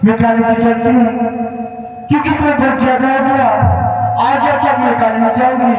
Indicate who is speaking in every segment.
Speaker 1: मैं काले में चलती हूँ क्योंकि इसमें बहुत ज्यादा हो गया। आगे क्या मैं काले में जाऊंगी,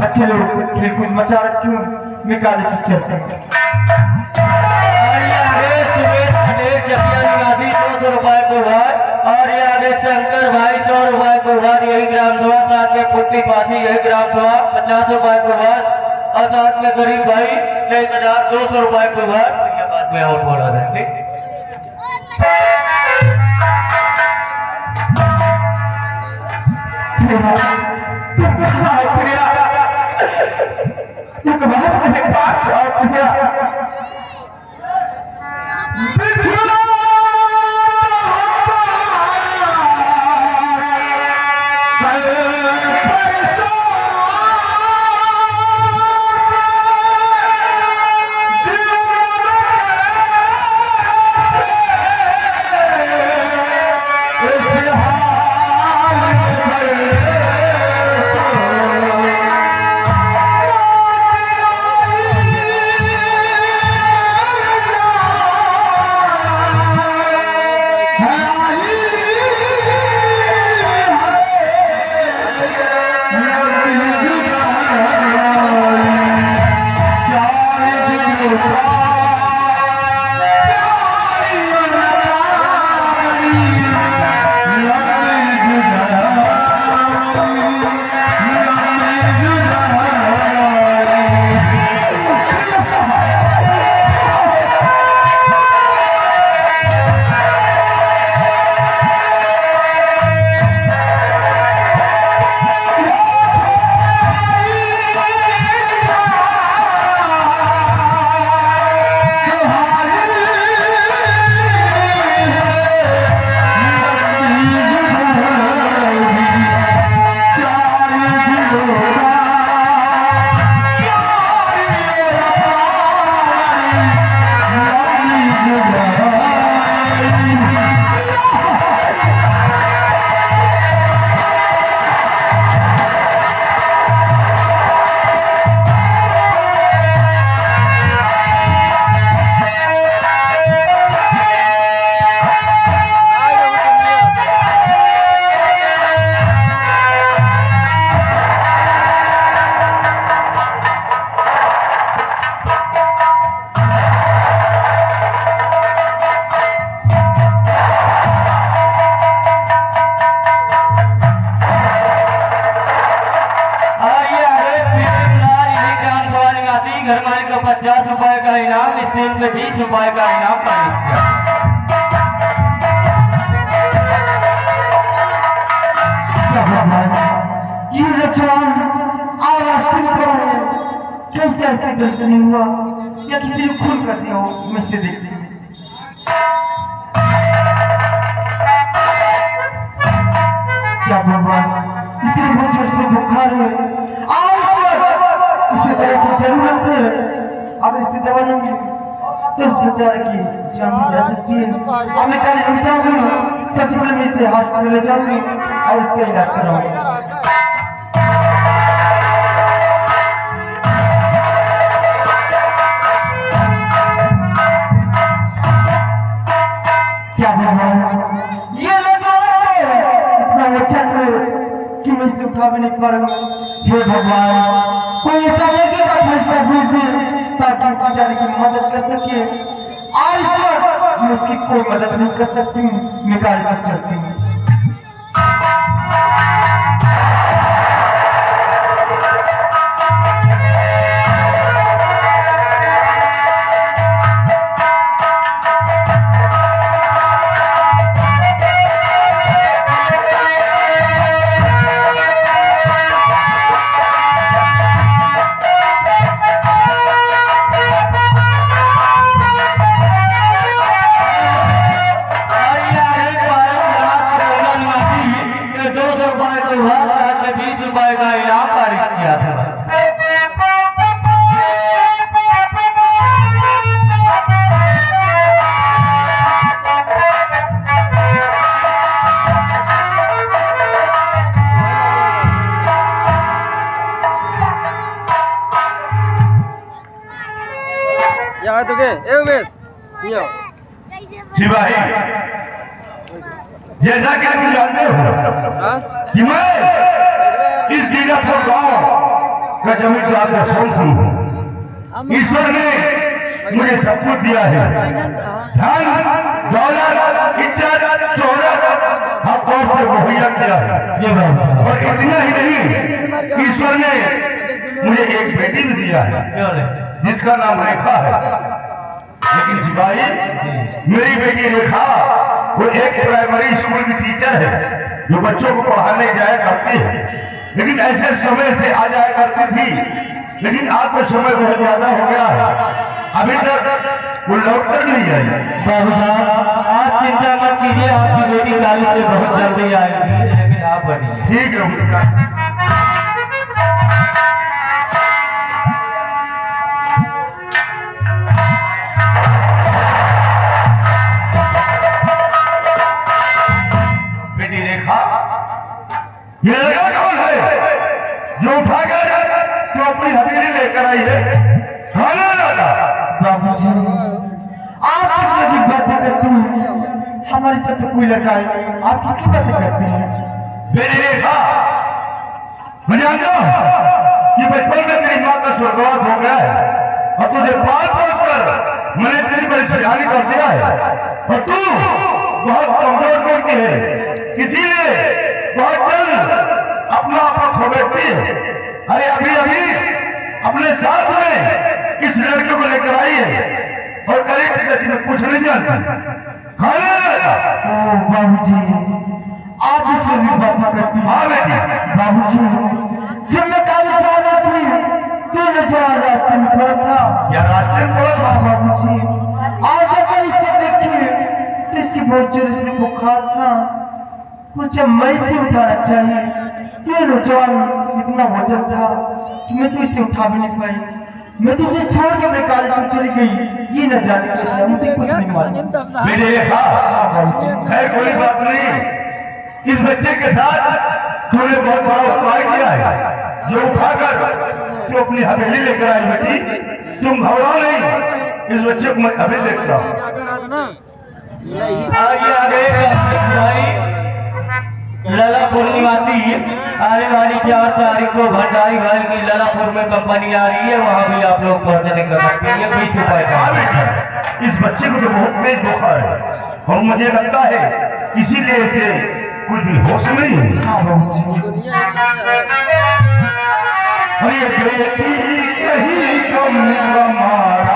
Speaker 1: बच्चे लोग खेलकूद मचा रखी हूँ, मैं काले में चलती हूँ।
Speaker 2: 200 रुपए को भाई और ये आगे शंकर भाई 100 रुपए को भाई, यही ग्राम सभा साथ में पुट्टी पासी यही ग्राम सभा 50 रुपए को भाई और साथ में गरीब भाई 200 रुपए को भाई। बाद में और बढ़ा देंगे। घर मालिक को 50 रुपए का इनाम, निश्चित में 20 रुपए का इनाम पारित किया।
Speaker 1: ये रचवान आवाज सुन रहा है, कैसे ऐसा गलत नहीं हुआ या किसी ने खून कर दिया हो, मुझसे देखते हैं। क्या भगवान, इसलिए बहुत जोर से बुखार है, इसे दवा की जरूरत है। अगर इसे दवा नहीं मिली तो इस बेचारे की जान जा सकती है। अब मैं कल उठ जाऊंगी, सबसे पहले मैं इसे हॉस्पिटल ले जाऊंगी और इसका इलाज कराऊंगी। क्या भगवान, ये लोग इतना अच्छा है कि मैं इसे उठा भी नहीं पा रहा हूँ। हे भगवान, कोई ऐसा लगेगा फैसला भेज दे ताकि इस बेचारे की मदद कर सके। आज मैं उसकी कोई मदद नहीं कर सकती हूँ, मैं काल कर चलती हूँ।
Speaker 3: Ya, itu ke? Umes. Iya.
Speaker 1: जी भाई
Speaker 3: जैसा कि तुम जानते हो कि मैं इस दीनापुर गांव का जमींदार रसूल हूँ। ईश्वर ने मुझे सब कुछ दिया है, धन दौलत इज्जत शोहरत हर तौर से मुहैया किया है। और इतना ही नहीं, ईश्वर ने मुझे एक बेटी भी दिया है जिसका नाम रेखा है। लेकिन सिपाही, मेरी बेटी रेखा वो एक प्राइमरी स्कूल की टीचर है जो बच्चों को पढ़ाने जाया करती है। लेकिन ऐसे समय से आ जाया करती थी, लेकिन आज तो समय बहुत ज्यादा हो गया है, अभी तक वो लौट कर नहीं आई।
Speaker 2: बाबू साहब आप चिंता मत कीजिए, आपकी बेटी कॉलेज से बहुत जल्दी आएगी, लेकिन आप बनिए।
Speaker 3: ठीक है उसका। बेटी रेखा, ये लड़का कौन है जो उठाकर तो अपनी हथेली लेकर आई है? खाना लाला।
Speaker 1: बाबू जी, आप किस लगी बातें करती हैं? हमारे साथ तो कोई लड़का है, आप किसकी बातें करते हैं?
Speaker 3: बेटी रेखा, मैं जानता हूं कि बचपन में तेरी माँ का स्वर्गवास हो गया है और तुझे पाल पोस कर मैंने तेरी बड़ी सजानी कर दिया है और तू बहुत कमजोर कोई की है, इसीलिए बहुत जल्द अपना आपको खो बैठती है। अरे अभी अभी अपने साथ में इस लड़के को लेकर आई है और करीब में कुछ नहीं जानती। खाना लगा।
Speaker 1: ओ बाबू जी, आप इस लगी बातें करती हैं?
Speaker 3: हाँ बेटी।
Speaker 1: बाबू जी, जब मैं कॉलेज जा रहा थी तो मैं जो रास्ते में पड़ा था।
Speaker 3: या रास्ते में पड़ा था?
Speaker 1: हाँ बाबू जी, आज जब मैं इसे देखी तो इसकी बहुत जोर से बुखार था, मुझे मैं से उठाना चाहिए। ये नौजवान इतना वजन था कि मैं तो इसे उठा भी नहीं पाई। मैं तो उसे छोड़ के अपने कॉलेज में चली गई, ये न जाने कैसे, मुझे कुछ नहीं मालूम।
Speaker 3: मेरे रेखा, है कोई बात नहीं, इस बच्चे के साथ तूने बहुत बड़ा उपाय किया है जो उठाकर तू अपनी हवेली लेकर आई। बेटी तुम घबराओ नहीं, इस बच्चे को मैं अभी देखता हूँ।
Speaker 2: आगे आगे भाई ललापुर निवासी आने वाली 4 तारीख को भंडारी भाई की ललापुर में कंपनी आ रही है, वहाँ भी आप लोग पहुँचने कर सकते हैं। 20 रुपए का।
Speaker 3: इस बच्चे को तो बहुत तेज बुखार है और मुझे लगता है इसीलिए इसे कुछ भी होश नहीं है।
Speaker 1: हाँ बाबू जी।
Speaker 3: अरे बेटी कहीं कम हमारा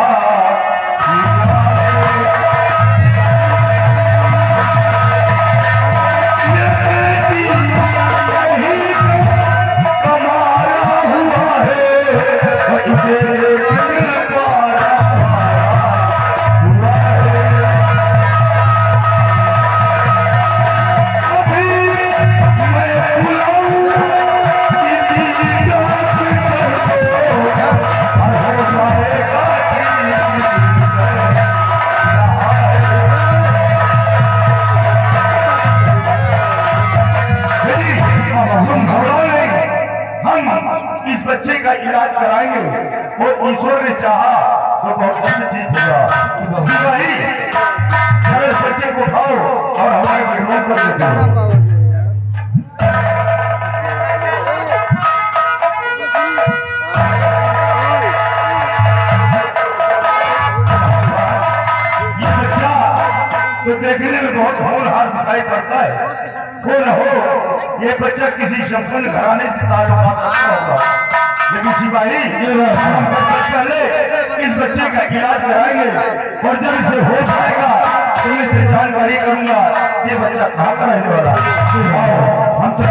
Speaker 3: इस बच्चे का इलाज कराएंगे और ईश्वर ने चाहा तो बहुत जल्द ठीक होगा। सिपाही, इस बच्चे को उठाओ और हमारे बेडरूम पर लेकर आओ। ये बच्चा तो देखने में बहुत होनहार दिखाई पड़ता है, वो न हो ये बच्चा किसी संपन्न घराने से ताल्लुकात रखता होगा। लेकिन सिपाही, हम पहले इस बच्चे का इलाज कराएंगे और जब इसे हो जाएगा तो मैं इसे जानकारी करूंगा ये बच्चा कहाँ का रहने वाला है। हम तो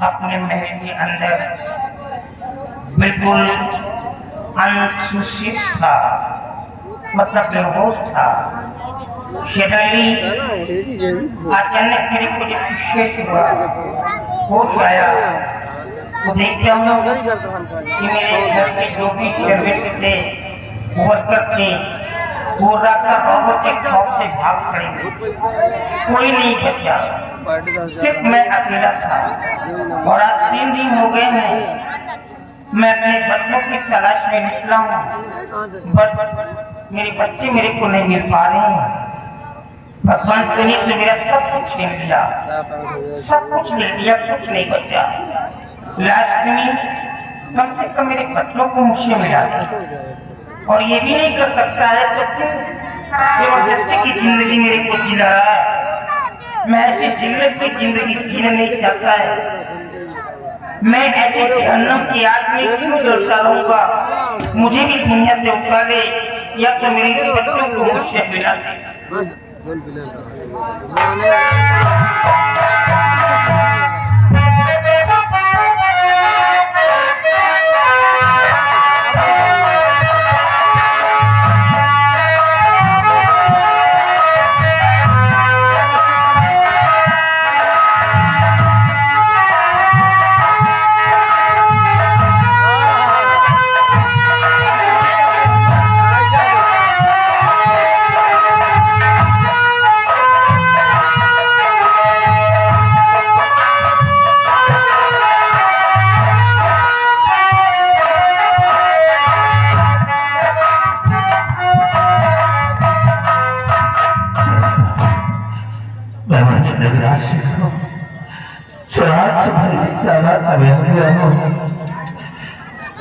Speaker 4: अपने महल के अंदर बिल्कुल अनसुशित था, मतलब बेहोश था। सडनली अचानक मेरे को जब विशेष हुआ, होश आया तो देखता हूँ कि मेरे घर के जो भी सर्वेंट थे, वर्कर थे, वो रास्ता बहुत एक शौक से भाग खड़ी, कोई नहीं बचा, सिर्फ मैं अकेला था। और आज 3 दिन हो गए हैं मैं अपने बच्चों की तलाश में निकला हूँ, बट मेरे बच्चे मेरे को नहीं मिल पा रहे हैं। भगवान ने तो मेरा सब कुछ ले लिया, सब कुछ ले लिया, कुछ नहीं बचा। लास्ट में कम से कम मेरे बच्चों को मुझसे मिला दे, और ये भी नहीं कर सकता है तो क्यों जबरदस्ती की जिंदगी मेरे को जिला रहा है। मैं ऐसी जिंदगी जीना नहीं चाहता है। मैं ऐसे जहन्नम की आग में क्यों जलता रहूंगा। मुझे भी दुनिया से उठा ले, या तो मेरे बच्चों को मुझसे मिला दे।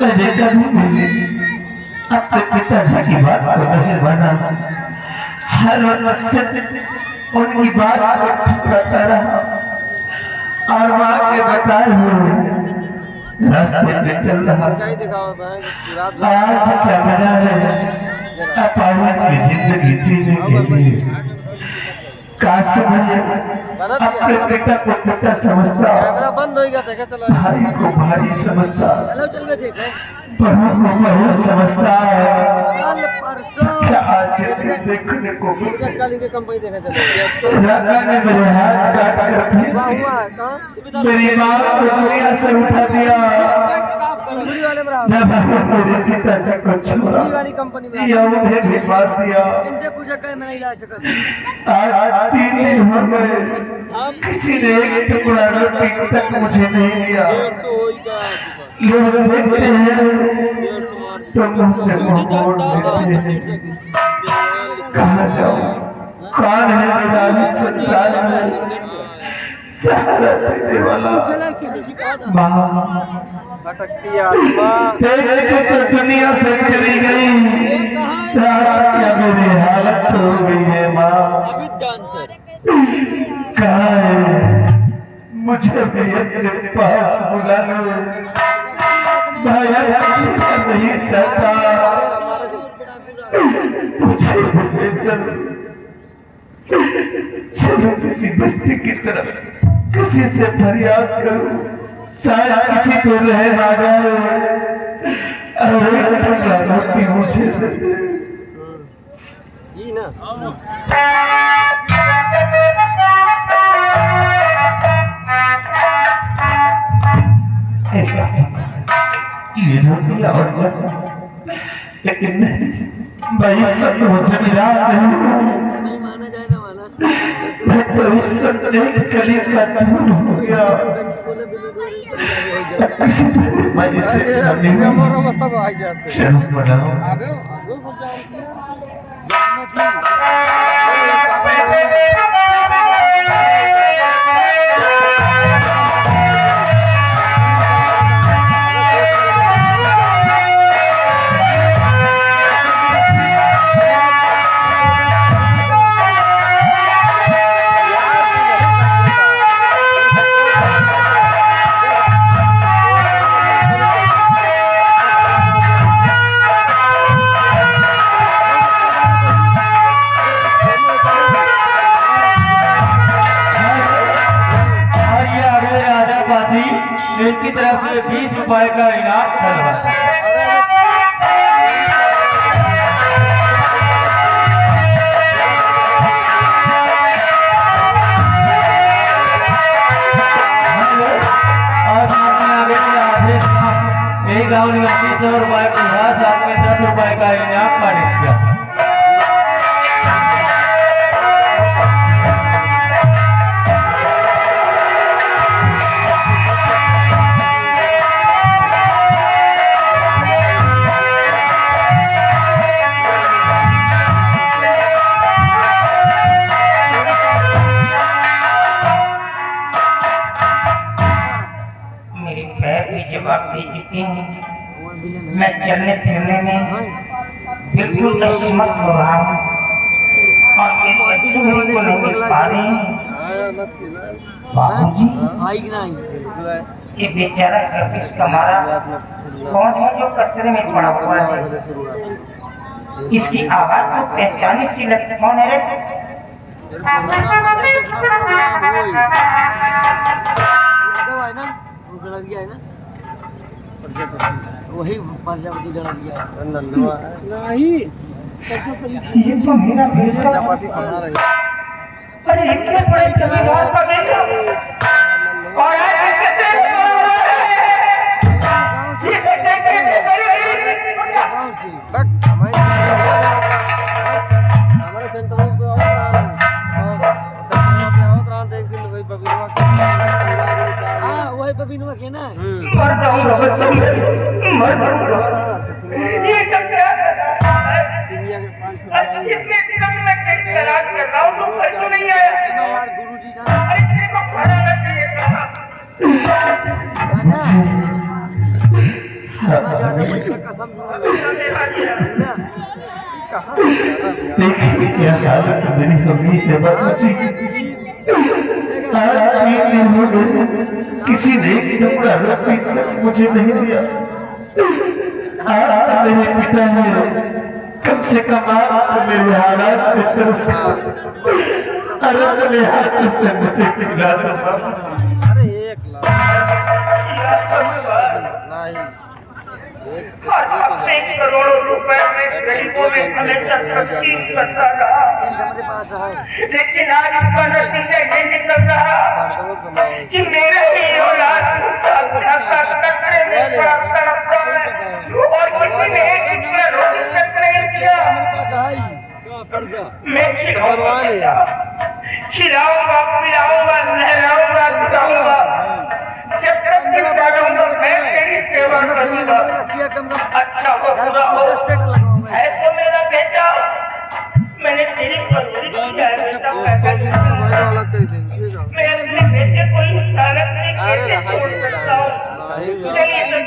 Speaker 1: मैंने कभी भी अपने पिताजी की बात को नहीं माना, हर वक्त से उनकी बात को ठुकराता रहा और माँ के बताए हुए रास्ते पे चल रहा। आज क्या वजह है अपाहिज की जिंदगी जीने के लिए। काश मुझे अपने पिता को पिता समझता, भाई को भाई समझता, बहू को बहू समझता है। क्या आज देखने को राजा ने मेरे हाथ काट कर मेरी माँ को दुनिया से उठा दिया। मैं मेरे पिताजी को छोड़ा या उन्हें भी मार दिया। आज 3 दिन हो गए, किसी ने एक टुकड़ा रोटी तक मुझे नहीं दिया। लोग देखते हैं तो मुझसे मोड़ देते हैं। कहाँ जाऊँ, कौन है मेरा इस संसार में सहारा देने वाला। माँ तेरे तो दुनिया से चली गई, क्या मेरी हालत हो गई है माँ। कहाँ है, मुझे भी अपने पास बुला लो। भाया नहीं चाहता, मुझे चलो किसी बस्ती की तरफ किसी से फरियाद करूं, शायद किसी को रह ना जाए। अरे टुकड़ा रोटी मुझे दे दे। ये रोटी और लेकिन भाई सब मुझे मिला नहीं। मैं तो इस एक कली का धूल हो गया। किसी मैं इसे शर्म बनाओ।
Speaker 2: इनकी तरफ से 20 रुपए का इनाम धन्यवाद। एक गाँव निवासी 100 रुपए को 10 में 10 रुपए का इनाम पारित किया।
Speaker 4: पैर भी जवाब दे चुके हैं। मैं चलने फिरने में बिल्कुल असमर्थ हो रहा हूँ और एक बच्चे मेरे को नहीं मिल पा रहे हैं। बाबूजी, ये बेचारा कपिस कमारा कौन है जो कचरे में पड़ा हुआ है? इसकी आवाज तो पहचाने सी लगती। कौन है रे?
Speaker 1: वही प्रजापति गणगिया
Speaker 4: ये तो मेरा बेटा। अरे इतने बड़े जमींदार का बेटा और आज इसके सिर पर हुआ है। इसे देख के मेरी
Speaker 5: हमारे सेंटर में तो एक दिन वही बबीरवा
Speaker 1: हाँ वही बबीनवा के ना
Speaker 4: मर जाऊंगा बस मर जाऊंगा। ये सब क्या कर रहा है?
Speaker 5: दुनिया के 500
Speaker 4: इतने दिनों में मैं खेत में राज कर रहा हूँ, तुम घर क्यों नहीं आया?
Speaker 1: यार गुरुजी जान
Speaker 4: अरे तेरे को खाना नहीं चाहिए था।
Speaker 1: गाना ज्यादा पैसा कसम सुन
Speaker 3: देखिए क्या हालत है मेरी कमी से बची। आज 3 दिन हो गए, किसी ने एक टुकड़ा रोटी मुझे नहीं दिया। मेरे पिता ने कम से कम आप मेरे हालात से तरस अरे अपने हाथ से मुझे पिघला दो।
Speaker 5: अरे 1 लाख नहीं,
Speaker 4: 1 करोड़ रुपए में गरीबों में हमेशा तस्कीन करता रहा,
Speaker 1: हमारे पास है
Speaker 4: लेकिन आज इसका नतीजा ये निकल रहा कि मेरे ही औलाद कचरे में पड़ा तड़पता है और किसी ने एक टुकड़ा रोटी तक नहीं दिया।
Speaker 1: हमारे पास है
Speaker 4: मैं खिलाऊंगा पिलाऊंगा नहलाऊंगा खिलाऊंगा जब तक कि मैं तेरी सेवा करूंगा।
Speaker 1: किया कम
Speaker 4: अच्छा हो बुरा हो
Speaker 1: 10 सेट लगाऊंगा
Speaker 4: है तो मेरा बेटा, मैंने तेरी परवरिश की है बेटा।
Speaker 5: 120 वाला कह देंगे।
Speaker 4: मैं अपने बेटे को ही हालत में कैसे छोड़ सकता हूँ? चलिए सब